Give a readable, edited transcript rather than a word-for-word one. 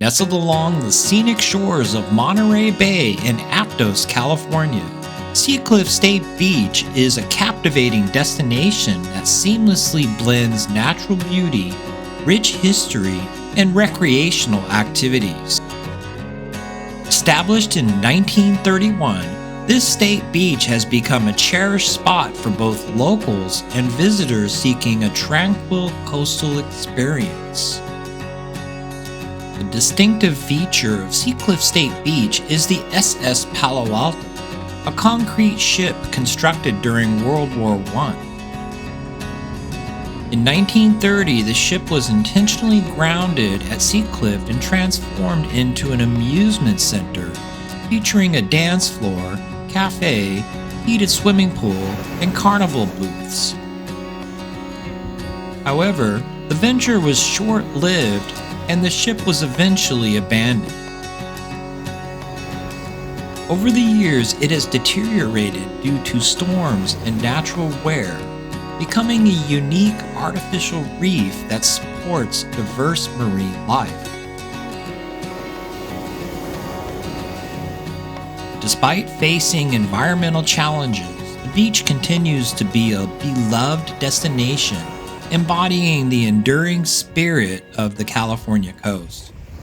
Nestled along the scenic shores of Monterey Bay in Aptos, California, Seacliff State Beach is a captivating destination that seamlessly blends natural beauty, rich history, and recreational activities. Established in 1931, this state beach has become a cherished spot for both locals and visitors seeking a tranquil coastal experience. The distinctive feature of Seacliff State Beach is the SS Palo Alto, a concrete ship constructed during World War I. In 1930, the ship was intentionally grounded at Seacliff and transformed into an amusement center featuring a dance floor, café, heated swimming pool, and carnival booths. However, the venture was short-lived and the ship was eventually abandoned. Over the years, it has deteriorated due to storms and natural wear, becoming a unique artificial reef that supports diverse marine life. Despite facing environmental challenges, the beach continues to be a beloved destination, embodying the enduring spirit of the California coast.